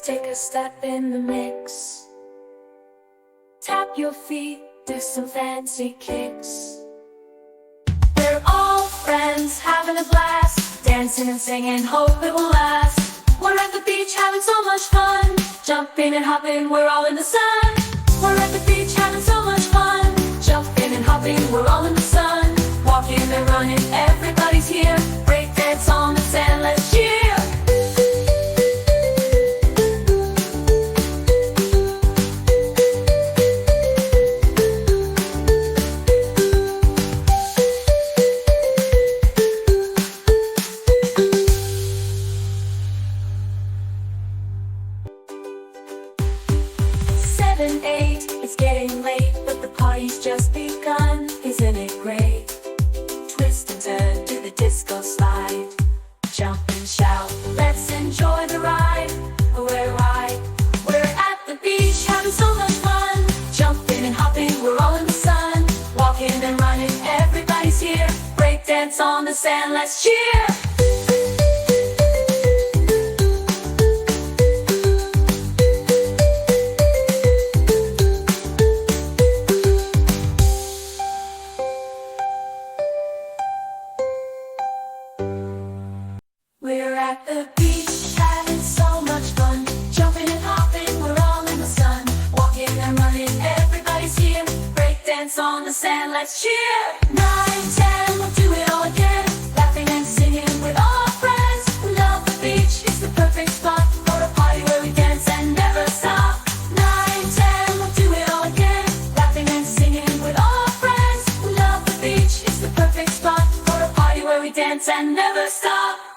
take a step in the mix. Tap your feet, do some fancy kicks. We're all friends, having a blast, dancing and singing, hope it will last. We're at the beach having so much fun, jumping and hopping, we're all in the sun. We're at the beach having so much fun, jumping and hopping, we're all in the sun. Walking and running, everybody's here, break dance on the sand, let's cheer. 7, 8, it's getting late, but the party's just begun. Isn't it great? Twist and turn, do the disco slide. Jump and shout, let's enjoy the ride. We're right, we're at the beach having so much fun. Jumping and hopping, we're all in the sun. Walking and running, everybody's here. Break dance on the sand, let's cheer. We're at the beach, having so much fun. Jumping and hopping, we're all in the sun. Walking and running, everybody's here. Break dance on the sand, let's cheer. 9, 10, we'll do it all again. Laughing and singing with all our friends. We love the beach, it's the perfect spot for a party where we dance and never stop. 9, 10, we'll do it all again. Laughing and singing with all our friends. We love the beach, it's the perfect spot for a party where we dance and never stop.